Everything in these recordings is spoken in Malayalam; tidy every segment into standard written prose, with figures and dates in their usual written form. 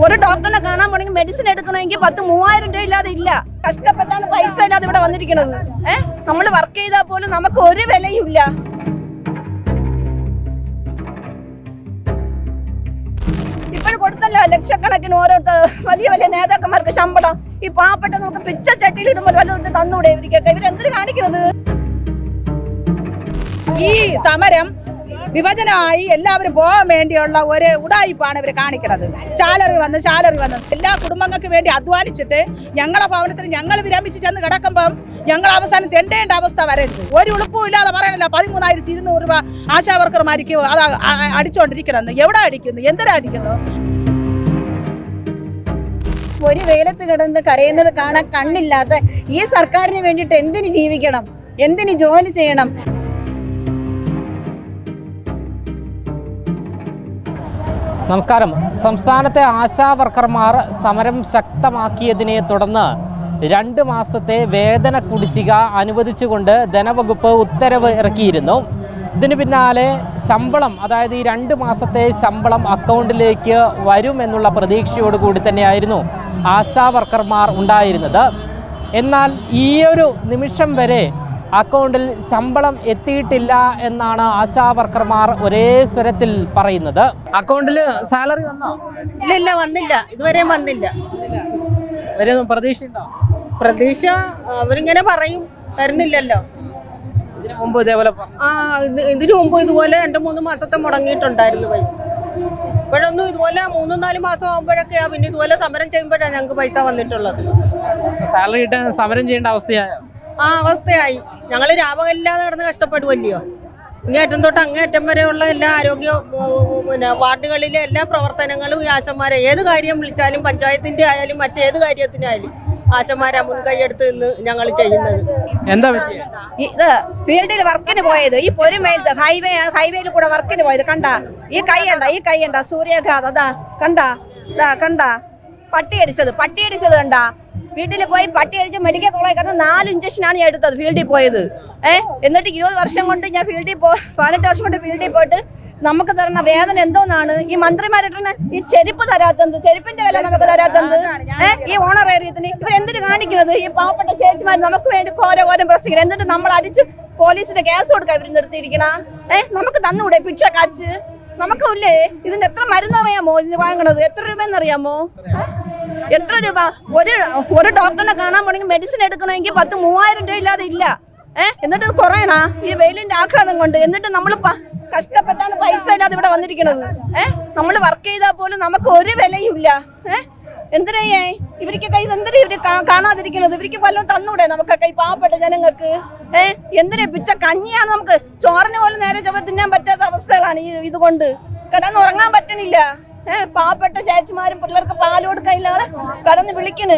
ഒരു ഡോക്ടറിനെ കാണാൻ പോണെങ്കിൽ മെഡിസിൻ എടുക്കണമെങ്കിൽ 10,000-3000 രൂപ ഇല്ലാതെ ഇല്ല. കഷ്ടപ്പെട്ടാണ് പൈസ ഇല്ലാതെ ഇവിടെ വന്നിരിക്കുന്നത്. നമ്മൾ വർക്ക് ചെയ്താൽ പോലും നമുക്ക് ഒരു വിലയും ഇല്ല. ഇപ്പോഴും കൊടുത്തല്ലോ ലക്ഷക്കണക്കിന് ഓരോരുത്തർ വലിയ വലിയ നേതാക്കന്മാർക്ക് ശമ്പളം. ഈ പാവപ്പെട്ട നമുക്ക് പിച്ച ചട്ടിയിൽ ഇടുമ്പോൾ വല്ലതും തന്നൂടെ ഇവർക്കൊക്കെ? ഇവരെന്തിനു കാണിക്കുന്നത്? ഈ സമരം വിഭജനമായി എല്ലാവരും പോകാൻ വേണ്ടിയുള്ള ഒരു ഉടായിപ്പാണ് ഇവർ കാണിക്കുന്നത്. സാലറി വന്ന് എല്ലാ കുടുംബങ്ങൾക്ക് വേണ്ടി അധ്വാനിച്ചിട്ട് ഞങ്ങളെ ഭവനത്തിൽ ഞങ്ങൾ വിരമിച്ച് ചെന്ന് കിടക്കുമ്പം ഞങ്ങൾ അവസാനം തെണ്ടേണ്ട അവസ്ഥ വരരുത്. ഒരു ഉളുപ്പും ഇല്ലാതെ പറയാനില്ല. 13,200 രൂപ ആശാവർക്കർമാർക്ക് അത് അടിച്ചുകൊണ്ടിരിക്കണമെന്ന്. എവിടെ അടിക്കുന്നു? എന്തിനാ അടിക്കുന്നു? ഒരു വെയിലത്ത് കിടന്ന് കരയുന്നത് കാണാൻ കണ്ണില്ലാത്ത ഈ സർക്കാരിന് വേണ്ടിയിട്ട് എന്തിനു ജീവിക്കണം? എന്തിനു ജോലി ചെയ്യണം? നമസ്കാരം. സംസ്ഥാനത്തെ ആശാ വർക്കർമാർ സമരം ശക്തമാക്കിയതിനെ തുടർന്ന് 2 മാസത്തെ വേതന കുടിശ്ശിക അനുവദിച്ചുകൊണ്ട് ധനവകുപ്പ് ഉത്തരവ് ഇറക്കിയിരുന്നു. ഇതിന് പിന്നാലെ ശമ്പളം, അതായത് ഈ 2 മാസത്തെ ശമ്പളം അക്കൗണ്ടിലേക്ക് വരുമെന്നുള്ള പ്രതീക്ഷയോടുകൂടി തന്നെയായിരുന്നു ആശാ വർക്കർമാർ ഉണ്ടായിരുന്നത്. എന്നാൽ ഈ ഒരു നിമിഷം വരെ അക്കൗണ്ടിൽ ശമ്പളം എത്തിയിട്ടില്ല എന്നാണ് ആശാ വർക്കർമാർ ഒരേ സ്വരത്തിൽ പറയുന്നത്. അക്കൗണ്ടിൽ സാലറി വന്നോ? ഇല്ല, വന്നില്ല. ഇതുവരെ വന്നില്ല. പ്രതീക്ഷ പ്രതീക്ഷ അവരിങ്ങനെ പറയും, തരുന്നില്ലല്ലോ. ഇതിനു മുമ്പ് ഇതേപോലെ ഇതിനു മുമ്പ് ഇതുപോലെ 2-3 മാസത്തെ മുടങ്ങിയിട്ടുണ്ടായിരുന്നു പൈസ. ഇപ്പോഴൊന്നും ഇതുപോലെ 3-4 മാസം ആകുമ്പോഴൊക്കെയാ പിന്നെ ഇതുപോലെ സമരം ചെയ്യുമ്പോഴാണ് ഞങ്ങൾക്ക് പൈസ വന്നിട്ടുള്ളത്. സാലറി കിട്ടാൻ സമരം ചെയ്യേണ്ട അവസ്ഥയായോ? അവസ്ഥയായി. ഞങ്ങൾ രാപകലില്ലാതെ കിടന്ന് കഷ്ടപ്പെടുവല്ലയോ. ഇങ്ങേറ്റം തൊട്ട് അങ്ങേറ്റം വരെയുള്ള എല്ലാ ആരോഗ്യ വാർഡുകളിലെ എല്ലാ പ്രവർത്തനങ്ങളും ഈ ആശമാരെ ഏത് കാര്യം വിളിച്ചാലും, പഞ്ചായത്തിന്റെ ആയാലും മറ്റേത് കാര്യത്തിനായാലും ആശമാരാ മുൻകൈയെടുത്ത് നിന്ന് ഞങ്ങൾ ചെയ്യുന്നത്. എന്താ ഇത് ഫീൽഡിൽ വർക്കിന് പോയത് ഈ പൊരുമേലത്ത് ഹൈവേയിൽ കൂടെ വർക്കിന് പോയത് കണ്ടാ? ഈ കൈയണ്ട സൂര്യാഘാതം. അതാ കണ്ടാ പട്ടിയടിച്ചത് കണ്ടാ? വീട്ടിൽ പോയി പട്ടി അടിച്ച് മെഡിക്കൽ കോളേജ് കിടന്ന് 4 ഇഞ്ചക്ഷനാണ് ഞാൻ എടുത്തത് ഫീൽഡിൽ പോയത്. എന്നിട്ട് 20 വർഷം കൊണ്ട് ഞാൻ 18 വർഷം കൊണ്ട് ഫീൽഡിൽ പോയിട്ട് നമുക്ക് തരുന്ന വേദന എന്തോന്നാണ്? ഈ മന്ത്രിമാരുടെ ഈ ചെരുപ്പ് തരാത്തത്, ചെരുപ്പിന്റെ വില നമുക്ക് തരാത്തത്, ഈ ഓണറേറിയത്തിന് ഇവരെന്തിനു കാണിക്കുന്നത്? ഈ പാവപ്പെട്ട ചേച്ചിമാർ നമുക്ക് വേണ്ടി ഓരോ പ്രശ്നം എന്നിട്ട് നമ്മൾ അടിച്ച് പോലീസിന്റെ കേസ് കൊടുക്കാൻ ഇവർ നിർത്തിയിരിക്കണ. നമുക്ക് തന്നൂടെ ഭിക്ഷ കാച്ച്? നമുക്കില്ലേ ഇതിന് എത്ര മരുന്നറിയാമോ? ഇതിന് വാങ്ങണത് എത്ര രൂപയെന്നറിയാമോ? എത്ര രൂപ? ഒരു ഡോക്ടറിനെ കാണാൻ പോണെങ്കിൽ മെഡിസിൻ എടുക്കണമെങ്കിൽ 10,000-3000 രൂപ ഇല്ലാതെ ഇല്ല. എന്നിട്ട് കുറയണ ഈ വെയിലിന്റെ ആഘാതം കൊണ്ട്. എന്നിട്ട് നമ്മൾ കഷ്ടപ്പെട്ടാണ് പൈസ ഇല്ലാതെ ഇവിടെ വന്നിരിക്കുന്നത്. നമ്മൾ വർക്ക് ചെയ്താൽ പോലും നമുക്ക് ഒരു വിലയും ഇല്ല. എന്തിനാ ഇവർക്കൊക്കെ ഇതെന്തിനാ ഇവര് കാണാതിരിക്കുന്നത്? ഇവർക്ക് വല്ലതും തന്നൂടെ നമുക്കൊക്കെ ഈ പാവപ്പെട്ട ജനങ്ങൾക്ക്? എന്തിനാ പിച്ച കഞ്ഞിയാണ് നമുക്ക് ചോറിന് പോലും നേരെ തിന്നാൻ പറ്റാത്ത അവസ്ഥകളാണ്. ഇതുകൊണ്ട് കിടന്നുറങ്ങാൻ പറ്റണില്ല. പാവപ്പെട്ട ചേച്ചിമാരും പിള്ളേർക്ക് പാൽ കൊടുക്കാനില്ലാതെ കടന്ന് വിളിക്കണ്.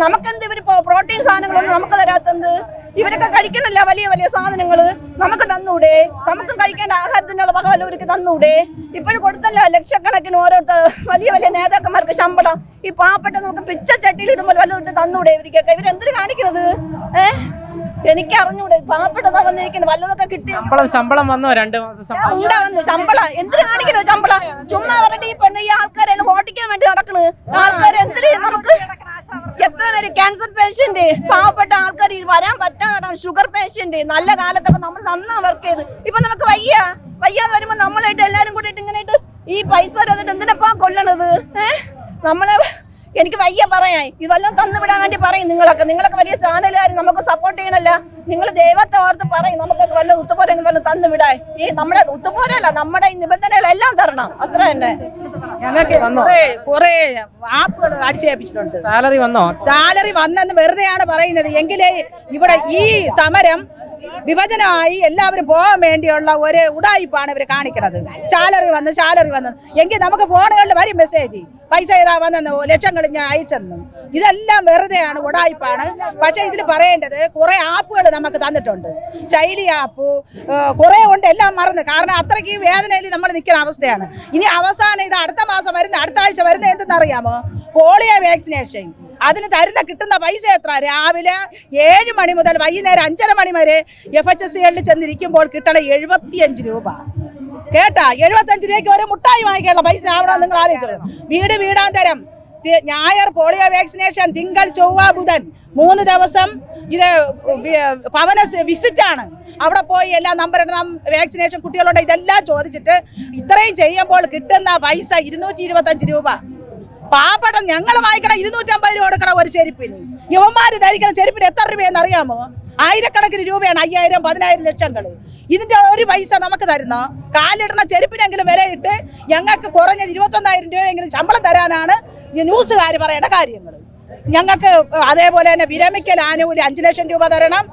നമുക്കെന്ത് ഇവര് പ്രോട്ടീൻ സാധനങ്ങളൊന്നും നമുക്ക് തരാത്തത്? ഇവരൊക്കെ കഴിക്കണല്ല വലിയ വലിയ സാധനങ്ങള് നമുക്ക് തന്നൂടെ? നമുക്ക് കഴിക്കേണ്ട ആഹാരത്തിനുള്ള വക വല്ലവർക്ക് തന്നൂടെ? ഇപ്പോഴും കൊടുത്തല്ലോ ലക്ഷക്കണക്കിന് ഓരോരുത്തർ വലിയ വലിയ നേതാക്കന്മാർക്ക് ശമ്പളം. ഈ പാവപ്പെട്ട നമുക്ക് പിച്ച ചട്ടിയിൽ ഇടുമ്പോൾ വല്ലതും തന്നൂടെ ഇവർക്കൊക്കെ? ഇവരെന്തിനു കാണിക്കുന്നത്? എനിക്ക് അറിഞ്ഞൂടെ? പാവപ്പെട്ടതാ വന്നിരിക്കുന്നത്. വല്ലതൊക്കെ കിട്ടി ശമ്പളം വന്നോ? 2 മാസം വന്നു ശമ്പളം. എന്തിനു കാണിക്കുന്നത് ശമ്പളം? ചുമ്മാ അവരുടെ ഈ ആൾക്കാരെല്ലാം ഓട്ടിക്കാൻ വേണ്ടി നടക്കണ് ആൾക്കാർ. എന്തിനു? നമുക്ക് എത്ര പേര് ക്യാൻസർ പേഷ്യന്റ്, പാവപ്പെട്ട ആൾക്കാർ വരാൻ പറ്റാതാണ്, ഷുഗർ പേഷ്യന്റ്. നല്ല കാലത്തൊക്കെ നമ്മൾ നന്നാ വർക്ക് ചെയ്ത് ഇപ്പൊ നമുക്ക് വയ്യാതെ വരുമ്പോ നമ്മളായിട്ട് എല്ലാരും കൂടിയിട്ട് ഇങ്ങനെ ഈ പൈസ തന്നിട്ട് എന്തിനപ്പാ കൊല്ലണത്? നമ്മളെ എനിക്ക് വയ്യ പറയാൻ. ഇതെല്ലാം തന്നുവിടാൻ വേണ്ടി പറയും. നിങ്ങളൊക്കെ വലിയ ചാനലുകാർ നമുക്ക് സപ്പോർട്ട് ചെയ്യണല്ല. നിങ്ങൾ ദൈവത്തെ ഓർത്ത് പറയും നമുക്കൊക്കെ വല്ല ഉത്തുപോരെങ്കിലും വല്ല തന്നുവിടാൻ. ഈ നമ്മുടെ ഉത്തുപോരല്ല, നമ്മുടെ ഈ നിബന്ധനകളെല്ലാം തരണം. അത്ര തന്നെ. ഞങ്ങൾക്ക് കുറെ ആപ്പുകൾ അടിച്ചേൽപ്പിച്ചിട്ടുണ്ട്. സാലറി വന്നെന്ന് വെറുതെയാണ് പറയുന്നത്. എങ്കിലേ ഇവിടെ ഈ സമരം വിഭജനമായി എല്ലാവരും പോകാൻ വേണ്ടിയുള്ള ഒരു ഉടായിപ്പാണ് ഇവർ കാണിക്കുന്നത്. സാലറി വന്ന് എങ്കിൽ നമുക്ക് ഫോണുകളിൽ വരും മെസ്സേജ്, പൈസ ഏതാ വന്നെന്ന്, ലക്ഷങ്ങൾ ഞാൻ അയച്ചെന്നും. ഇതെല്ലാം വെറുതെയാണ്, ഉടായിപ്പാണ്. പക്ഷെ ഇതിൽ പറയേണ്ടത് കുറെ ആപ്പുകൾ നമുക്ക് തന്നിട്ടുണ്ട്. ശൈലി ആപ്പ് കുറെ ഉണ്ട്, എല്ലാം മറന്ന്. കാരണം അത്രയ്ക്ക് വേദനയിൽ നമ്മൾ നിൽക്കുന്ന അവസ്ഥയാണ്. ഇനി അവസാനം ഇത് അടുത്ത മാസം വരുന്ന, അടുത്ത ആഴ്ച വരുന്ന എന്തെന്നറിയാമോ? Polio vaccination. അതിന് കിട്ടുന്ന പൈസ എത്ര? രാവിലെ 7 മണി മുതൽ വൈകുന്നേരം 5:30 മണി വരെ FHSകളിൽ ചെന്നിരിക്കുമ്പോൾ കിട്ടണ 75 രൂപ. കേട്ടാ? 75 രൂപയ്ക്ക് ഒരു മുട്ടായി വാങ്ങിക്കാനുള്ള പൈസ അവിടെ നിങ്ങൾ ആലോചിച്ചു. വീടാന്തരം ഞായർ പോളിയോ വാക്സിനേഷൻ, തിങ്കൾ ചൊവ്വ ബുധൻ 3 ദിവസം ഇത് ഭവന വിസിറ്റാണ്. അവിടെ പോയി എല്ലാം നമ്പർ ഇടണം, വാക്സിനേഷൻ കുട്ടികളുണ്ട്, ഇതെല്ലാം ചോദിച്ചിട്ട് ഇത്രയും ചെയ്യുമ്പോൾ കിട്ടുന്ന പൈസ 225 രൂപ. പാവപ്പെട്ട ഞങ്ങൾ വാങ്ങിക്കണം 250 രൂപ കൊടുക്കണം ഒരു ചെരുപ്പിന്. യുവന്മാര് ധരിക്കുന്ന ചെരുപ്പിന് എത്ര രൂപയെന്ന് അറിയാമോ? ആയിരക്കണക്കിന് രൂപയാണ്, 5000, 10000 ലക്ഷങ്ങൾ. ഇതിന്റെ ഒരു പൈസ നമുക്ക് തരുന്നോ? കാലിടുന്ന ചെരുപ്പിനെങ്കിലും വിലയിട്ട് ഞങ്ങൾക്ക് കുറഞ്ഞത് 21000 രൂപയെങ്കിലും ശമ്പളം തരാനാണ് ന്യൂസുകാർ പറയേണ്ട കാര്യങ്ങൾ. ഞങ്ങൾക്ക് അതേപോലെ തന്നെ വിരമിക്കൽ ആനുകൂല്യം 5 ലക്ഷം രൂപ തരണം.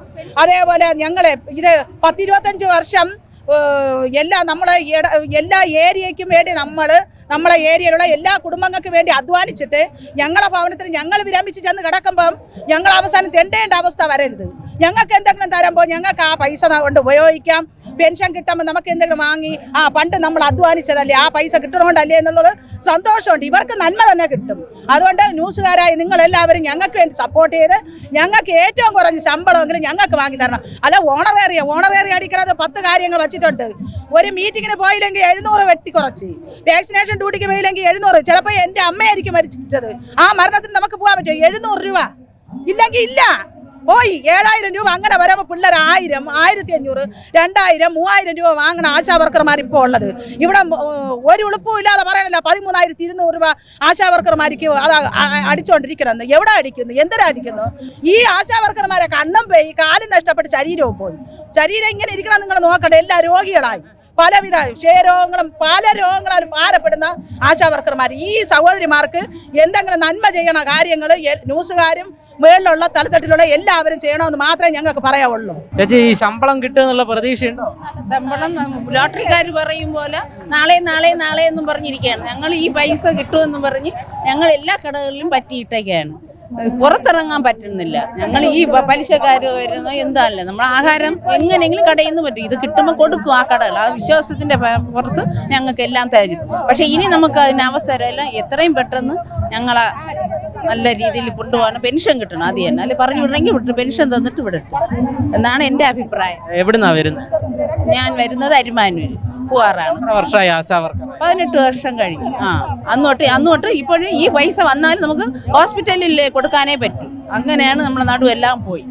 അതേപോലെ ഞങ്ങളെ ഇത് 10-25 വർഷം എല്ലാ ഏരിയയ്ക്കും വേണ്ടി നമ്മളെ ഏരിയയിലുള്ള എല്ലാ കുടുംബങ്ങൾക്ക് വേണ്ടി അധ്വാനിച്ചിട്ട് ഞങ്ങളെ ഭവനത്തിൽ ഞങ്ങൾ വിരമിച്ച് ചെന്ന് കിടക്കുമ്പം ഞങ്ങൾ അവസാനം തെണ്ടേണ്ട അവസ്ഥ വരരുത്. ഞങ്ങൾക്ക് എന്തെങ്കിലും തരുമ്പോൾ ഞങ്ങൾക്ക് ആ പൈസ കൊണ്ട് ഉപയോഗിക്കാം. പെൻഷൻ കിട്ടുമ്പോൾ നമുക്ക് എന്തെങ്കിലും വാങ്ങി പണ്ട് നമ്മൾ അധ്വാനിച്ചതല്ലേ, ആ പൈസ കിട്ടണോണ്ടല്ലേ എന്നുള്ളത് സന്തോഷമുണ്ട്. ഇവർക്ക് നന്മ തന്നെ കിട്ടും. അതുകൊണ്ട് ന്യൂസുകാരായി നിങ്ങളെല്ലാവരും ഞങ്ങൾക്ക് വേണ്ടി സപ്പോർട്ട് ചെയ്ത് ഞങ്ങൾക്ക് ഏറ്റവും കുറഞ്ഞ ശമ്പളമെങ്കിലും ഞങ്ങൾക്ക് വാങ്ങി തരണം. അല്ല ഓണറേറിയ അടിക്കണത് 10 കാര്യങ്ങൾ വച്ചിട്ടുണ്ട്. ഒരു മീറ്റിങ്ങിന് പോയില്ലെങ്കിൽ 700 വെട്ടിക്കുറച്ച്, വാക്സിനേഷൻ ഡ്യൂട്ടിക്ക് പോയില്ലെങ്കിൽ 700. ചിലപ്പോൾ എൻ്റെ അമ്മയായിരിക്കും മരിച്ചത്, ആ മരണത്തിന് നമുക്ക് പോകാൻ പറ്റുമോ? 700 രൂപ ഇല്ലെങ്കിൽ ഇല്ല, പോയി 7000 രൂപ. അങ്ങനെ വരുമ്പോൾ പിള്ളേർ 1000, 1500, 2000, 3000 രൂപ വാങ്ങണ ആശാവർക്കർമാർ ഇപ്പോൾ ഉള്ളത്. ഇവിടെ ഒരു ഉളുപ്പും ഇല്ലാതെ പറയാനല്ല 13200 രൂപ ആശാവർക്കർമാർക്ക് അത് അടിച്ചുകൊണ്ടിരിക്കണമെന്ന്. എവിടെ അടിക്കുന്നു? എന്തിനാ അടിക്കുന്നു? ഈ ആശാവർക്കർമാരെ കണ്ണും പോയി, കാലും നഷ്ടപ്പെട്ട് ശരീരവും പോയി. ശരീരം ഇങ്ങനെ ഇരിക്കണം നിങ്ങൾ നോക്കട്ടെ. എല്ലാ രോഗികളായി, പലവിധ ക്ഷയരോഗങ്ങളും പല രോഗങ്ങളാലും ഭാരപ്പെടുന്ന ആശാവർക്കർമാർ. ഈ സഹോദരിമാർക്ക് എന്തെങ്കിലും നന്മ ചെയ്യണ കാര്യങ്ങൾ ന്യൂസുകാരും മേളിലുള്ള തലത്തട്ടിലുള്ള എല്ലാവരും ചെയ്യണമെന്ന് മാത്രമേ ഞങ്ങൾക്ക് പറയാവുള്ളൂ. ചേച്ചി, ഈ ശമ്പളം കിട്ടുമെന്നുള്ള പ്രതീക്ഷയുണ്ടോ? ശമ്പളം ലോട്ടറിക്കാർ പറയും പോലെ നാളെ എന്നും പറഞ്ഞിരിക്കുകയാണ്. ഞങ്ങൾ ഈ പൈസ കിട്ടുമെന്ന് പറഞ്ഞ് ഞങ്ങൾ എല്ലാ കടകളിലും പറ്റിയിട്ടൊക്കെയാണ്, പുറത്തിറങ്ങാൻ പറ്റുന്നില്ല. ഞങ്ങൾ ഈ പലിശക്കാർ വരുന്ന എന്താണല്ലേ, നമ്മൾ ആഹാരം എങ്ങനെയെങ്കിലും കടയിൽ നിന്ന് പറ്റും. ഇത് കിട്ടുമ്പോൾ കൊടുക്കും ആ കടകൾ, ആ വിശ്വാസത്തിന്റെ പുറത്ത് ഞങ്ങൾക്ക് എല്ലാം തരും. പക്ഷെ ഇനി നമുക്ക് അതിന് അവസരമല്ല. എത്രയും പെട്ടെന്ന് ഞങ്ങളെ നല്ല രീതിയിൽ കൊണ്ടുപോകാൻ പെൻഷൻ കിട്ടണം. അത് തന്നെ അല്ലെ പറഞ്ഞു വിടണമെങ്കിൽ വിട്ടു, പെൻഷൻ തന്നിട്ട് വിടട്ടെ എന്നാണ് എൻ്റെ അഭിപ്രായം. എവിടുന്നാ വരുന്നത്? ഞാൻ വരുന്നത് അരിമാനൂര് പൂവാറാണ്. 18 വർഷം കഴിഞ്ഞു. അന്നോട്ട് ഇപ്പോഴും ഈ പൈസ വന്നാലും നമുക്ക് ഹോസ്പിറ്റലിൽ കൊടുക്കാനേ പറ്റും. അങ്ങനെയാണ് നമ്മുടെ നടുവെല്ലാം പോയി.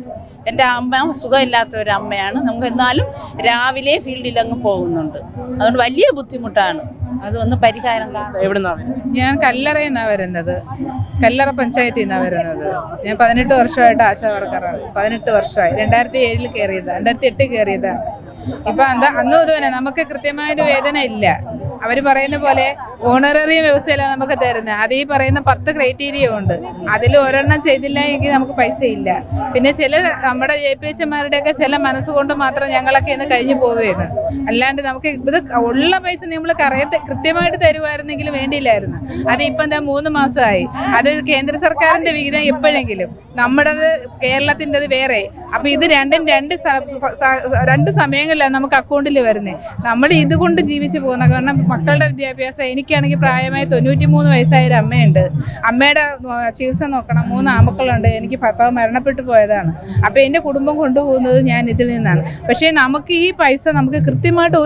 എൻ്റെ അമ്മ സുഖമില്ലാത്ത ഒരു അമ്മയാണ്. നമുക്ക് എന്നാലും രാവിലെ ഫീൽഡിൽ അങ്ങ് പോകുന്നുണ്ട്. അതുകൊണ്ട് വലിയ ബുദ്ധിമുട്ടാണ്. അതൊന്ന് പരിഹാരം കാണാം. ഞാൻ കല്ലറയിൽ നിന്നാണ് വരുന്നത്, കല്ലറ പഞ്ചായത്തിൽ നിന്നാണ് വരുന്നത്. ഞാൻ 18 വർഷമായിട്ട് ആശാ വർക്കറാണ്. 18 വർഷമായി. 2007 കയറിയതാണ്, 2008 കയറിയതാണ്. ഇപ്പം അന്നും ഇതുതന്നെ നമുക്ക് കൃത്യമായൊരു വേതന ഇല്ല. അവർ പറയുന്ന പോലെ ഓണററി വ്യവസ്ഥയിലാണ് നമുക്ക് തരുന്നത്. അത് ഈ പറയുന്ന 10 ക്രൈറ്റീരിയ ഉണ്ട്. അതിൽ ഒരെണ്ണം ചെയ്തില്ല എങ്കിൽ നമുക്ക് പൈസ ഇല്ല. പിന്നെ ചില നമ്മുടെ JPHമാരുടെയൊക്കെ ചില മനസ്സുകൊണ്ട് മാത്രം ഞങ്ങളൊക്കെ ഇന്ന് കഴിഞ്ഞു പോവുകയാണ്. അല്ലാണ്ട് നമുക്ക് ഇത് ഉള്ള പൈസ നമ്മൾ കൃത്യമായിട്ട് തരുമായിരുന്നെങ്കിൽ വേണ്ടിയില്ലായിരുന്നു. അത് ഇപ്പം എന്താ 3 മാസമായി. അത് കേന്ദ്ര സർക്കാരിൻ്റെ വിഹിതം എപ്പോഴെങ്കിലും, നമ്മുടേത് കേരളത്തിൻ്റെത് വേറെ. അപ്പം ഇത് രണ്ടും രണ്ട് സമയങ്ങളിലാണ് നമുക്ക് അക്കൗണ്ടിൽ വരുന്നത്. നമ്മൾ ഇതുകൊണ്ട് ജീവിച്ചു പോകുന്ന, കാരണം മക്കളുടെ വിദ്യാഭ്യാസം. എനിക്കാണെങ്കിൽ പ്രായമായി 93 വയസ്സായ ഒരു അമ്മയുണ്ട്. അമ്മയുടെ ചികിത്സ നോക്കണം. 3 ആമക്കളുണ്ട്. എനിക്ക് ഭർത്താവ് മരണപ്പെട്ടു പോയതാണ്. അപ്പോൾ എൻ്റെ കുടുംബം കൊണ്ടുപോകുന്നത് ഞാൻ ഇതിൽ നിന്നാണ്. പക്ഷേ നമുക്ക് ഈ പൈസ നമുക്ക് കൃത്യമായിട്ട്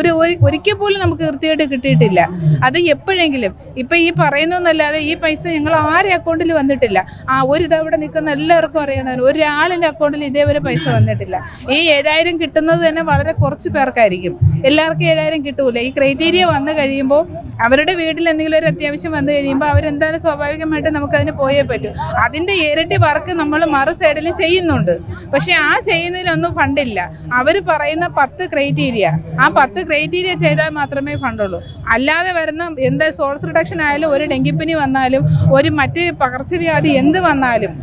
ഒരിക്കൽ പോലും നമുക്ക് കൃത്യമായിട്ട് കിട്ടിയിട്ടില്ല. അത് എപ്പോഴെങ്കിലും ഇപ്പം ഈ പറയുന്നതെന്നല്ലാതെ ഈ പൈസ ഞങ്ങൾ ആരുടെ അക്കൗണ്ടിൽ വന്നിട്ടില്ല. ഇവിടെ നിൽക്കുന്ന എല്ലാവർക്കും അറിയാവുന്ന ഒരാളിൻ്റെ അക്കൗണ്ടിൽ ഇതേവരെ പൈസ വന്നിട്ടില്ല. ഈ 7000 കിട്ടുന്നത് തന്നെ വളരെ കുറച്ച് പേർക്കായിരിക്കും. എല്ലാവർക്കും 7000 കിട്ടൂല. ഈ ക്രൈറ്റീരിയ വന്നു കഴിയുമ്പോൾ അവരുടെ വീട്ടിൽ എന്തെങ്കിലും ഒരു അത്യാവശ്യം വന്നു കഴിയുമ്പോൾ അവരെന്തായാലും സ്വാഭാവികമായിട്ട് നമുക്കതിന് പോയേ പറ്റൂ. അതിൻ്റെ ഇരട്ടി വർക്ക് നമ്മൾ മറു സൈഡിൽ ചെയ്യുന്നുണ്ട്. പക്ഷേ ആ ചെയ്യുന്നതിലൊന്നും ഫണ്ടില്ല. അവർ പറയുന്ന 10 ക്രൈറ്റീരിയ, ആ 10 ക്രൈറ്റീരിയ ചെയ്താൽ മാത്രമേ ഫണ്ടുള്ളൂ. അല്ലാതെ വരുന്ന എന്താ സോഴ്സ് റിഡക്ഷൻ ആയാലും, ഒരു ഡെങ്കിപ്പനി വന്നാലും, ഒരു മറ്റ് പകർച്ചവ്യാധി എന്ത് വന്നാലും,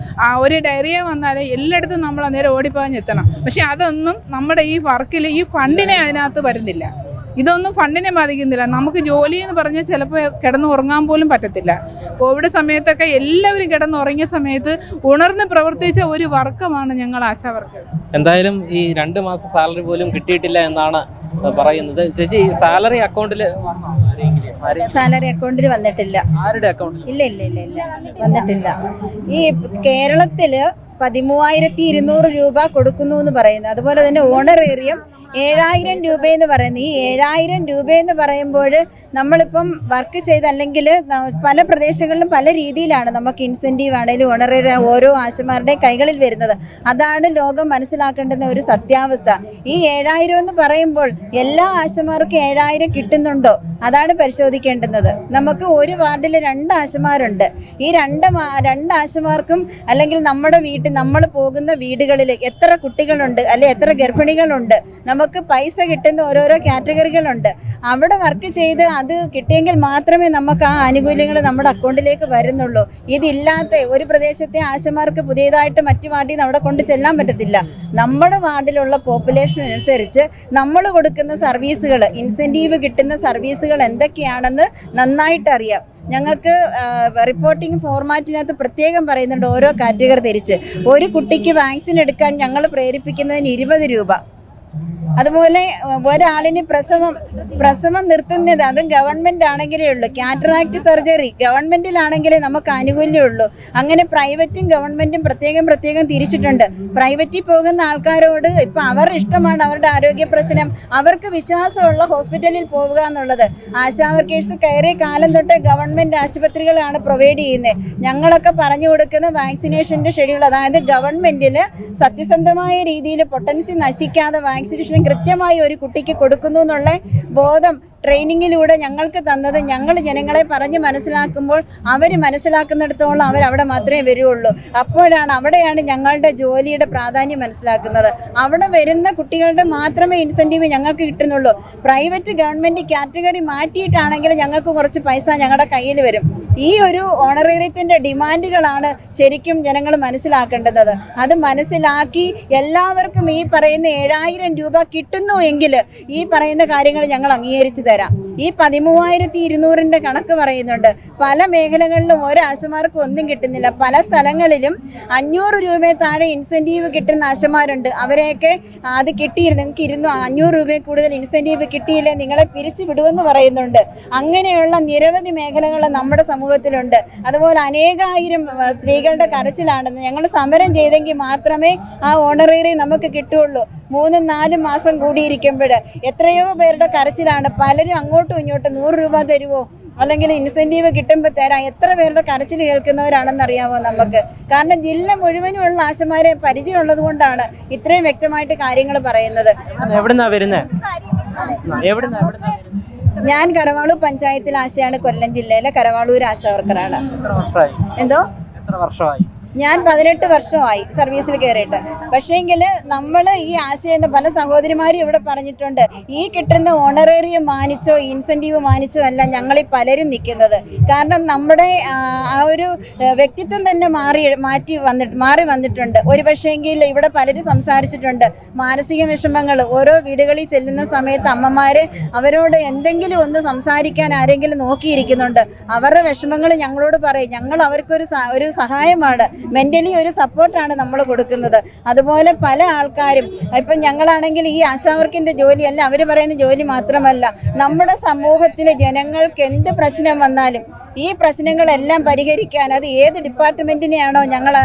ഒരു ഡയറിയ വന്നാലും എല്ലായിടത്തും നമ്മൾ അന്നേരം ഓടിപ്പാഞ്ഞെത്തണം. പക്ഷെ അതൊന്നും നമ്മുടെ ഈ വർക്കിൽ ഈ ഫണ്ടിനെ അതിനകത്ത് വരുന്നില്ല. ഇതൊന്നും ഫണ്ടിനെ ബാധിക്കുന്നില്ല. നമുക്ക് ജോലി എന്ന് പറഞ്ഞാൽ ചിലപ്പോൾ കിടന്നുറങ്ങാൻ പോലും പറ്റത്തില്ല. കോവിഡ് സമയത്തൊക്കെ എല്ലാവരും കിടന്നുറങ്ങിയ സമയത്ത് ഉണർന്ന് പ്രവർത്തിച്ച ഒരു വർക്കമാണ് ഞങ്ങൾ ആശാ വർക്കർ. എന്തായാലും ഈ 2 മാസം സാലറി പോലും കിട്ടിയിട്ടില്ല എന്നാണ് പറയുന്നത്. ചേച്ചി, സാലറി അക്കൗണ്ടിൽ സാലറി അക്കൗണ്ടിൽ വന്നിട്ടില്ല. ആരുടെ അക്കൗണ്ടിൽ? ഇല്ല വന്നിട്ടില്ല. ഈ കേരളത്തില് 13,200 രൂപ കൊടുക്കുന്നു എന്ന് പറയുന്നത്. അതുപോലെ തന്നെ ഓണറേറിയം 7,000 രൂപയെന്ന് പറയുന്നത്. ഈ 7,000 രൂപയെന്ന് പറയുമ്പോൾ നമ്മളിപ്പം വർക്ക് ചെയ്ത് അല്ലെങ്കിൽ പല പ്രദേശങ്ങളിലും പല രീതിയിലാണ് നമുക്ക് ഇൻസെൻറ്റീവ് ആണെങ്കിലും ഓണറേറിയം ഓരോ ആശമാരുടെ കൈകളിൽ വരുന്നത്. അതാണ് ലോകം മനസ്സിലാക്കേണ്ടുന്ന ഒരു സത്യാവസ്ഥ. ഈ 7,000 എന്ന് പറയുമ്പോൾ എല്ലാ ആശമാർക്കും 7,000 കിട്ടുന്നുണ്ടോ? അതാണ് പരിശോധിക്കേണ്ടുന്നത്. നമുക്ക് ഒരു വാർഡിൽ 2 ആശമാരുണ്ട്. ഈ രണ്ട് ആശമാർക്കും അല്ലെങ്കിൽ നമ്മുടെ വീട്ടിൽ നമ്മൾ പോകുന്ന വീടുകളിൽ എത്ര കുട്ടികളുണ്ട് അല്ലെ എത്ര ഗർഭിണികളുണ്ട്, നമുക്ക് പൈസ കിട്ടുന്ന ഓരോരോ കാറ്റഗറികളുണ്ട്. അവിടെ വർക്ക് ചെയ്ത് അത് കിട്ടിയെങ്കിൽ മാത്രമേ നമുക്ക് ആ ആനുകൂല്യങ്ങൾ നമ്മുടെ അക്കൗണ്ടിലേക്ക് വരുന്നുള്ളൂ. ഇതില്ലാത്ത ഒരു പ്രദേശത്തെ ആശമാർക്ക് പുതിയതായിട്ട് മറ്റു വാർഡിൽ നിന്ന് അവിടെ കൊണ്ട് ചെല്ലാൻ പറ്റത്തില്ല. നമ്മുടെ വാർഡിലുള്ള പോപ്പുലേഷൻ അനുസരിച്ച് നമ്മൾ കൊടുക്കുന്ന സർവീസുകൾ, ഇൻസെൻറ്റീവ് കിട്ടുന്ന സർവീസുകൾ എന്തൊക്കെയാണെന്ന് നന്നായിട്ട് അറിയാം. ഞങ്ങൾക്ക് റിപ്പോർട്ടിംഗ് ഫോർമാറ്റിനകത്ത് പ്രത്യേകം പറയുന്നുണ്ട് ഓരോ കാറ്റഗറി തിരിച്ച്. ഒരു കുട്ടിക്ക് വാക്സിൻ എടുക്കാൻ ഞങ്ങൾ പ്രേരിപ്പിക്കുന്നതിന് 20 രൂപ. അതുപോലെ ഒരാളിന് പ്രസവം നിർത്തുന്നത് അതും ഗവൺമെന്റ് ആണെങ്കിലേ ഉള്ളൂ. കാറ്ററാക്ട് സർജറി ഗവൺമെന്റിലാണെങ്കിലേ നമുക്ക് ആനുകൂല്യം ഉള്ളൂ. അങ്ങനെ പ്രൈവറ്റും ഗവൺമെന്റും പ്രത്യേകം തിരിച്ചിട്ടുണ്ട്. പ്രൈവറ്റിൽ പോകുന്ന ആൾക്കാരോട് ഇപ്പം അവരുടെ ഇഷ്ടമാണ്, അവരുടെ ആരോഗ്യ പ്രശ്നം, അവർക്ക് വിശ്വാസമുള്ള ഹോസ്പിറ്റലിൽ പോവുക എന്നുള്ളത്. ആശാ വർക്കേഴ്സ് കയറിയ കാലം തൊട്ട് ഗവൺമെന്റ് ആശുപത്രികളാണ് പ്രൊവൈഡ് ചെയ്യുന്നത്. ഞങ്ങളൊക്കെ പറഞ്ഞു കൊടുക്കുന്ന വാക്സിനേഷന്റെ ഷെഡ്യൂൾ, അതായത് ഗവൺമെന്റിൽ സത്യസന്ധമായ രീതിയിൽ പൊട്ടൻസി നശിക്കാതെ വാക്സിനേഷൻ കൃത്യമായി ഒരു കുട്ടിക്ക് കൊടുക്കുന്നു എന്നുള്ള ബോധം ട്രെയിനിങ്ങിലൂടെ ഞങ്ങൾക്ക് തന്നത്. ഞങ്ങൾ ജനങ്ങളെ പറഞ്ഞ് മനസ്സിലാക്കുമ്പോൾ അവർ മനസ്സിലാക്കുന്നിടത്തോളം അവരവിടെ മാത്രമേ വരുള്ളൂ. അവിടെയാണ് ഞങ്ങളുടെ ജോലിയുടെ പ്രാധാന്യം മനസ്സിലാക്കുന്നത്. അവിടെ വരുന്ന കുട്ടികളുടെ മാത്രമേ ഇൻസെൻറ്റീവ് ഞങ്ങൾക്ക് കിട്ടുന്നുള്ളൂ. പ്രൈവറ്റ് ഗവൺമെൻറ് കാറ്റഗറി മാറ്റിയിട്ടാണെങ്കിൽ ഞങ്ങൾക്ക് കുറച്ച് പൈസ ഞങ്ങളുടെ കയ്യിൽ വരും. ഈ ഒരു ഓണറേറിയത്തിൻ്റെ ഡിമാൻഡുകളാണ് ശരിക്കും ജനങ്ങൾ മനസ്സിലാക്കേണ്ടത്. അത് മനസ്സിലാക്കി എല്ലാവർക്കും ഈ പറയുന്ന 7,000 രൂപ കിട്ടുന്നു എങ്കിൽ ഈ പറയുന്ന കാര്യങ്ങൾ ഞങ്ങൾ അംഗീകരിച്ചു തരാം. ഈ 13,200 കണക്ക് പറയുന്നുണ്ട്. പല മേഖലകളിലും ഓരോ ആശമാർക്കും ഒന്നും കിട്ടുന്നില്ല. പല സ്ഥലങ്ങളിലും 500 രൂപയെ താഴെ ഇൻസെൻറ്റീവ് കിട്ടുന്ന ആശമാരുണ്ട്. അവരെയൊക്കെ അത് കിട്ടിയിരുന്നു, നിങ്ങൾക്ക് 500 രൂപയിൽ കൂടുതൽ ഇൻസെൻറ്റീവ് കിട്ടിയില്ലേ നിങ്ങളെ പിരിച്ചു വിടുമെന്ന് പറയുന്നുണ്ട്. അങ്ങനെയുള്ള നിരവധി മേഖലകൾ നമ്മുടെ സമൂഹത്തിലുണ്ട്. അതുപോലെ അനേകായിരം സ്ത്രീകളുടെ കരച്ചിലാണെന്ന്. ഞങ്ങൾ സമരം ചെയ്തെങ്കിൽ മാത്രമേ ആ ഓണറേറിയം നമുക്ക് കിട്ടുള്ളൂ. 3-4 മാസം കൂടിയിരിക്കുമ്പോൾ എത്രയോ പേരുടെ കരച്ചിലാണ്. പലരും അങ്ങോട്ടും ഇങ്ങോട്ടും 100 രൂപ തരുമോ അല്ലെങ്കിൽ ഇൻസെൻറ്റീവ് കിട്ടുമ്പോൾ തരാം. എത്ര പേരുടെ കരച്ചിൽ കേൾക്കുന്നവരാണെന്നറിയാമോ നമുക്ക്? കാരണം ജില്ല മുഴുവനുമുള്ള ആശമാരെ പരിചയമുള്ളത് കൊണ്ടാണ് ഇത്രയും വ്യക്തമായിട്ട് കാര്യങ്ങൾ പറയുന്നത്. ഞാൻ കരവാളൂർ പഞ്ചായത്തിൽ ആശയാണ്. കൊല്ലം ജില്ലയിലെ കരവാളൂർ ആശാ വർക്കറാണ്. എന്തോ ഞാൻ 18 വർഷമായി സർവീസിൽ കയറിയിട്ട്. പക്ഷേങ്കിൽ നമ്മൾ ഈ ആശയം പല സഹോദരിമാരും ഇവിടെ പറഞ്ഞിട്ടുണ്ട്, ഈ കിട്ടുന്ന ഓണറേറിയം മാനിച്ചോ ഇൻസെൻറ്റീവ് മാനിച്ചോ അല്ല ഞങ്ങളീ പലരും നിൽക്കുന്നത്. കാരണം നമ്മുടെ ആ ഒരു വ്യക്തിത്വം തന്നെ മാറി വന്നിട്ടുണ്ട്. ഒരു പക്ഷേങ്കിൽ ഇവിടെ പലരും സംസാരിച്ചിട്ടുണ്ട് മാനസിക വിഷമങ്ങൾ. ഓരോ വീടുകളിൽ ചെല്ലുന്ന സമയത്ത് അമ്മമാർ അവരോട് എന്തെങ്കിലും ഒന്ന് സംസാരിക്കാൻ ആരെങ്കിലും നോക്കിയിരിക്കുന്നുണ്ട്. അവരുടെ വിഷമങ്ങൾ ഞങ്ങളോട് പറയും. ഞങ്ങൾ അവർക്കൊരു സഹായമാണ്, മെന്റലി ഒരു സപ്പോർട്ടാണ് നമ്മൾ കൊടുക്കുന്നത്. അതുപോലെ പല ആൾക്കാരും ഇപ്പം ഞങ്ങളാണെങ്കിൽ ഈ ആശാവർക്കിൻ്റെ ജോലിയല്ല, അവർ പറയുന്ന ജോലി മാത്രമല്ല, നമ്മുടെ സമൂഹത്തിലെ ജനങ്ങൾക്ക് എന്ത് പ്രശ്നം വന്നാലും ഈ പ്രശ്നങ്ങളെല്ലാം പരിഹരിക്കാൻ അത് ഏത് ഡിപ്പാർട്ട്മെൻറ്റിനെയാണോ ഞങ്ങൾ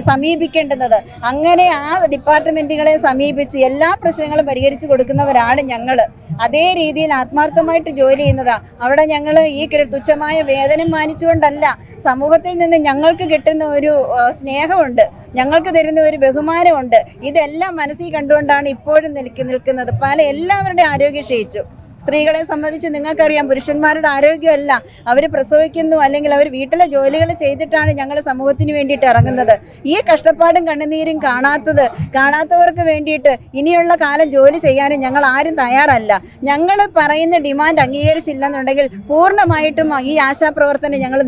സമീപിക്കേണ്ടുന്നത് അങ്ങനെ ആ ഡിപ്പാർട്ട്മെൻറ്റുകളെ സമീപിച്ച് എല്ലാ പ്രശ്നങ്ങളും പരിഹരിച്ചു കൊടുക്കുന്നവരാണ് ഞങ്ങൾ. അതേ രീതിയിൽ ആത്മാർത്ഥമായിട്ട് ജോലി ചെയ്യുന്നതാണ്. അവിടെ ഞങ്ങൾ ഈ തുച്ഛമായ വേതനം മാനിച്ചുകൊണ്ടല്ല, സമൂഹത്തിൽ നിന്ന് ഞങ്ങൾക്ക് കിട്ടുന്ന ഒരു സ്നേഹമുണ്ട്, ഞങ്ങൾക്ക് തരുന്ന ഒരു ബഹുമാനമുണ്ട്. ഇതെല്ലാം മനസ്സിൽ കണ്ടുകൊണ്ടാണ് ഇപ്പോഴും നിൽക്കുന്നത്. എല്ലാവരുടെയും ആരോഗ്യം ക്ഷയിച്ചു. സ്ത്രീകളെ സംബന്ധിച്ച് നിങ്ങൾക്കറിയാം, പുരുഷന്മാരുടെ ആരോഗ്യമല്ല, അവർ പ്രസവിക്കുന്നു അല്ലെങ്കിൽ അവർ വീട്ടിലെ ജോലികൾ ചെയ്തിട്ടാണ് ഞങ്ങൾ സമൂഹത്തിന് വേണ്ടിയിട്ട് ഇറങ്ങുന്നത്. ഈ കഷ്ടപ്പാടും കണ്ണുനീരും കാണാത്തവർക്ക് വേണ്ടിയിട്ട് ഇനിയുള്ള കാലം ജോലി ചെയ്യാനും ഞങ്ങൾ ആരും തയ്യാറല്ല. ഞങ്ങൾ പറയുന്ന ഡിമാൻഡ് അംഗീകരിച്ചില്ലെന്നുണ്ടെങ്കിൽ പൂർണ്ണമായിട്ടും ഈ ആശാപ്രവർത്തനം ഞങ്ങൾ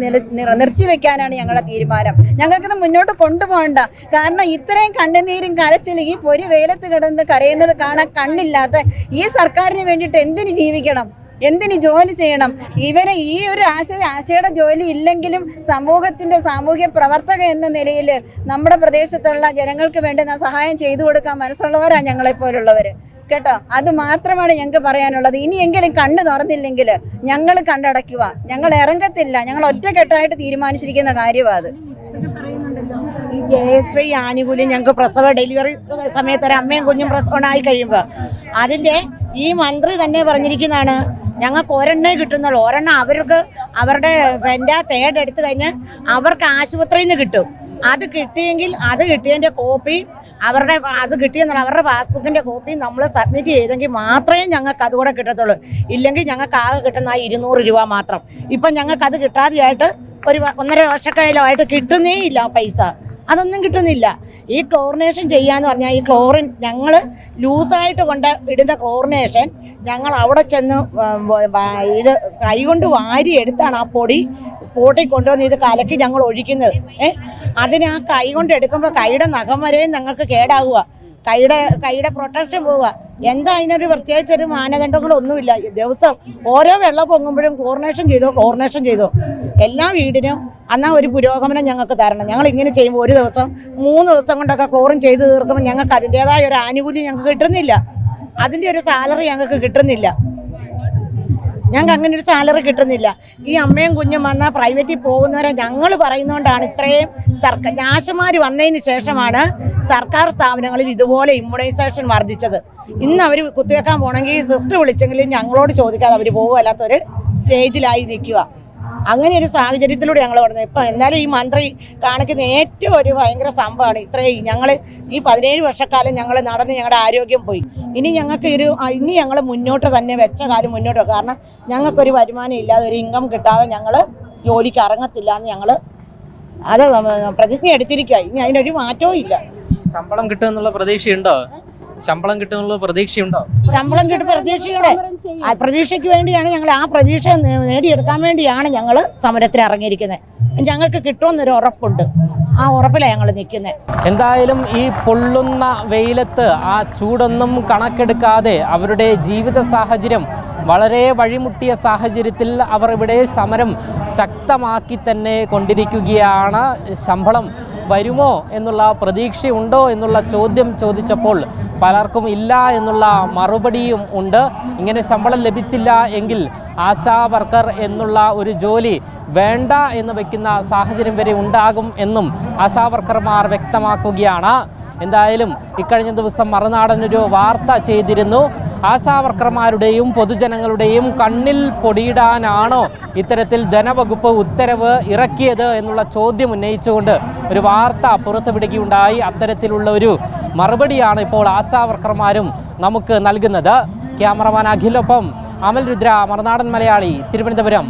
നിർത്തിവെക്കാനാണ് ഞങ്ങളുടെ തീരുമാനം. ഞങ്ങൾക്കിത് മുന്നോട്ട് കൊണ്ടുപോകണ്ട. കാരണം ഇത്രയും കണ്ണുനീരും കരച്ചിലും ഈ പൊരി വെയിലത്ത് കിടന്ന് കരയുന്നത് കാണാൻ കണ്ണില്ലാത്ത ഈ സർക്കാരിന് വേണ്ടിയിട്ട് എന്തിന് ജീവിക്കണം, എന്തിന് ജോലി ചെയ്യണം? ഇവരെ ഈ ഒരു ആശയുടെ ജോലി ഇല്ലെങ്കിലും സമൂഹത്തിൻ്റെ സാമൂഹ്യ പ്രവർത്തക എന്ന നിലയിൽ നമ്മുടെ പ്രദേശത്തുള്ള ജനങ്ങൾക്ക് വേണ്ടുന്ന സഹായം ചെയ്തു കൊടുക്കാൻ മനസ്സുള്ളവരാണ് ഞങ്ങളെപ്പോലുള്ളവർ കേട്ടോ. അത് മാത്രമാണ് ഞങ്ങൾക്ക് പറയാനുള്ളത്. ഇനിയെങ്കിലും കണ്ണ് തുറന്നില്ലെങ്കിൽ ഞങ്ങൾ കണ്ടടയ്ക്കുക, ഞങ്ങൾ ഇറങ്ങത്തില്ല. ഞങ്ങൾ ഒറ്റക്കെട്ടായിട്ട് തീരുമാനിച്ചിരിക്കുന്ന കാര്യമാണ് അത്. ജയശ്രീ ആനുകൂല്യം ഞങ്ങൾക്ക് പ്രസവ ഡെലിവറി സമയത്ത് ഒരു അമ്മയും കുഞ്ഞും പ്രസവമായി കഴിയുമ്പോൾ അതിൻ്റെ ഈ മന്ത്രി തന്നെ പറഞ്ഞിരിക്കുന്നതാണ് ഞങ്ങൾക്ക് ഒരെണ്ണേ കിട്ടുന്നുള്ളൂ. ഒരെണ്ണം അവർക്ക് അവരുടെ എൻ്റെ തേർഡ് എടുത്തു കഴിഞ്ഞാൽ അവർക്ക് ആശുപത്രിയിൽ നിന്ന് കിട്ടും. അത് കിട്ടിയെങ്കിൽ അത് കിട്ടിയതിൻ്റെ കോപ്പി അവരുടെ അത് കിട്ടിയെന്നുള്ള അവരുടെ പാസ്ബുക്കിൻ്റെ കോപ്പി നമ്മൾ സബ്മിറ്റ് ചെയ്തെങ്കിൽ മാത്രമേ ഞങ്ങൾക്ക് അതുകൂടെ കിട്ടത്തുള്ളൂ. ഇല്ലെങ്കിൽ ഞങ്ങൾക്ക് ആകെ കിട്ടുന്ന 200 രൂപ മാത്രം. ഇപ്പം ഞങ്ങൾക്ക് അത് കിട്ടാതെയായിട്ട് ഒരു 1.5 വർഷക്കാലമായിട്ട് കിട്ടുന്നേ ഇല്ല പൈസ. അതൊന്നും കിട്ടുന്നില്ല. ഈ ക്ലോറിനേഷൻ ചെയ്യാന്ന് പറഞ്ഞാൽ ഈ ക്ലോറിൻ ഞങ്ങൾ ലൂസായിട്ട് കൊണ്ട് ഇടുന്ന ക്ലോറിനേഷൻ ഞങ്ങൾ അവിടെ ചെന്ന് ഇത് കൈകൊണ്ട് വാരി എടുത്താണ് ആ പൊടി സ്പോട്ടിൽ കൊണ്ടുവന്ന് ഇത് കലക്കി ഞങ്ങൾ ഒഴിക്കുന്നത്. അതിന് ആ കൈ കൊണ്ട് എടുക്കുമ്പോൾ കൈയുടെ നഖം വരെയും ഞങ്ങൾക്ക് കേടാവുക, കൈയുടെ പ്രൊട്ടക്ഷൻ പോവുക. എന്താ അതിനൊരു പ്രത്യേകിച്ചൊരു മാനദണ്ഡങ്ങളൊന്നുമില്ല. ദിവസം ഓരോ വെള്ളം പൊങ്ങുമ്പോഴും ക്ലോറിനേഷൻ ചെയ്തോ എല്ലാ വീടിനും എന്നാൽ ഒരു പുരോഗമനം ഞങ്ങൾക്ക് തരണം. ഞങ്ങൾ ഇങ്ങനെ ചെയ്യുമ്പോൾ ഒരു ദിവസം 3 ദിവസം കൊണ്ടൊക്കെ ക്ലോറിൻ ചെയ്ത് തീർക്കുമ്പോൾ ഞങ്ങൾക്ക് അതിൻ്റെതായ ഒരു ആനുകൂല്യം ഞങ്ങൾക്ക് കിട്ടുന്നില്ല. അതിൻ്റെ ഒരു സാലറി ഞങ്ങൾക്ക് കിട്ടുന്നില്ല. ഞങ്ങൾക്ക് അങ്ങനെ ഒരു സാലറി കിട്ടുന്നില്ല. ഈ അമ്മയും കുഞ്ഞും വന്നാൽ പ്രൈവറ്റിൽ പോകുന്നവരെ ഞങ്ങൾ പറയുന്നതുകൊണ്ടാണ് ഇത്രയും നാശമാര് വന്നതിന് ശേഷമാണ് സർക്കാർ സ്ഥാപനങ്ങളിൽ ഇതുപോലെ ഇമ്മ്യൂണൈസേഷൻ വർദ്ധിച്ചത്. ഇന്ന് അവർ കുത്തിവെക്കാൻ പോകണമെങ്കിൽ സിസ്റ്റർ വിളിച്ചെങ്കിലും ഞങ്ങളോട് ചോദിക്കാതെ അവർ പോകുമല്ലാത്തൊരു സ്റ്റേജിലായി നിൽക്കുക. അങ്ങനെ ഒരു സാഹചര്യത്തിലൂടെ ഞങ്ങൾ പറഞ്ഞത്. ഇപ്പം എന്നാലും ഈ മന്ത്രി കാണിക്കുന്ന ഏറ്റവും ഒരു ഭയങ്കര സംഭവമാണ്. ഇത്രയും ഞങ്ങൾ ഈ 17 വർഷക്കാലം ഞങ്ങൾ നടന്ന് ഞങ്ങളുടെ ആരോഗ്യം പോയി. ഇനി ഞങ്ങൾക്ക് ഇനി ഞങ്ങൾ മുന്നോട്ട് തന്നെ വെച്ച കാലം മുന്നോട്ട്. കാരണം ഞങ്ങൾക്കൊരു വരുമാനം ഇല്ലാതെ ഒരു ഇൻകം കിട്ടാതെ ഞങ്ങൾ ജോലിക്ക് ഇറങ്ങത്തില്ല എന്ന് ഞങ്ങൾ അത് പ്രതിജ്ഞ എടുത്തിരിക്കുക. ഇനി അതിനൊരു മാറ്റവും ഇല്ല. ശമ്പളം കിട്ടുമെന്നുള്ള പ്രതീക്ഷയുണ്ടോ? ശമ്പളം കിട്ടുമെന്നുള്ള പ്രതീക്ഷയുണ്ടോ? ശമ്പളം കിട്ടും പ്രതീക്ഷയോടെ. ആ പ്രതീക്ഷയ്ക്ക് വേണ്ടിയാണ് ഞങ്ങൾ ആ പ്രതീക്ഷ നേടിയെടുക്കാൻ വേണ്ടിയാണ് ഞങ്ങൾ സമരത്തിന് ഇറങ്ങിയിരിക്കുന്നത്. ഞങ്ങൾക്ക് കിട്ടുമെന്നൊരു ഉറപ്പുണ്ട്. ആ ഉറപ്പിലാണ് ഞങ്ങൾ നിൽക്കുന്നത്. എന്തായാലും ഈ പൊള്ളുന്ന വെയിലത്ത് ആ ചൂടൊന്നും കണക്കെടുക്കാതെ അവരുടെ ജീവിത സാഹചര്യം വളരെ വഴിമുട്ടിയ സാഹചര്യത്തിൽ അവർ ഇവിടെ സമരം ശക്തമാക്കി തന്നെ കൊണ്ടിരിക്കുകയാണ്. ശമ്പളം വരുമോ എന്നുള്ള പ്രതീക്ഷയുണ്ടോ എന്നുള്ള ചോദ്യം ചോദിച്ചപ്പോൾ പലർക്കും ഇല്ല എന്നുള്ള മറുപടിയും ഉണ്ട്. ഇങ്ങനെ ശമ്പളം ലഭിച്ചില്ല എങ്കിൽ ആശാ വർക്കർ എന്നുള്ള ഒരു ജോലി വേണ്ട എന്ന് വയ്ക്കുന്ന സാഹചര്യം വരെ ഉണ്ടാകും എന്നും ആശാ വർക്കർമാർ വ്യക്തമാക്കുകയാണ്. എന്തായാലും ഇക്കഴിഞ്ഞ ദിവസം മറുനാടനൊരു വാർത്ത ചെയ്തിരുന്നു. ആശാവർക്കർമാരുടെയും പൊതുജനങ്ങളുടെയും കണ്ണിൽ പൊടിയിടാനാണോ ഇത്തരത്തിൽ ധനവകുപ്പ് ഉത്തരവ് ഇറക്കിയത് എന്നുള്ള ചോദ്യം ഉന്നയിച്ചുകൊണ്ട് ഒരു വാർത്ത പുറത്തുവിടുകയുണ്ടായി. അത്തരത്തിലുള്ള ഒരു മറുപടിയാണ് ഇപ്പോൾ ആശാവർക്കർമാരും നമുക്ക് നൽകുന്നത്. ക്യാമറമാൻ അഖിലൊപ്പം അമൽ രുദ്ര, മറുനാടൻ മലയാളി, തിരുവനന്തപുരം.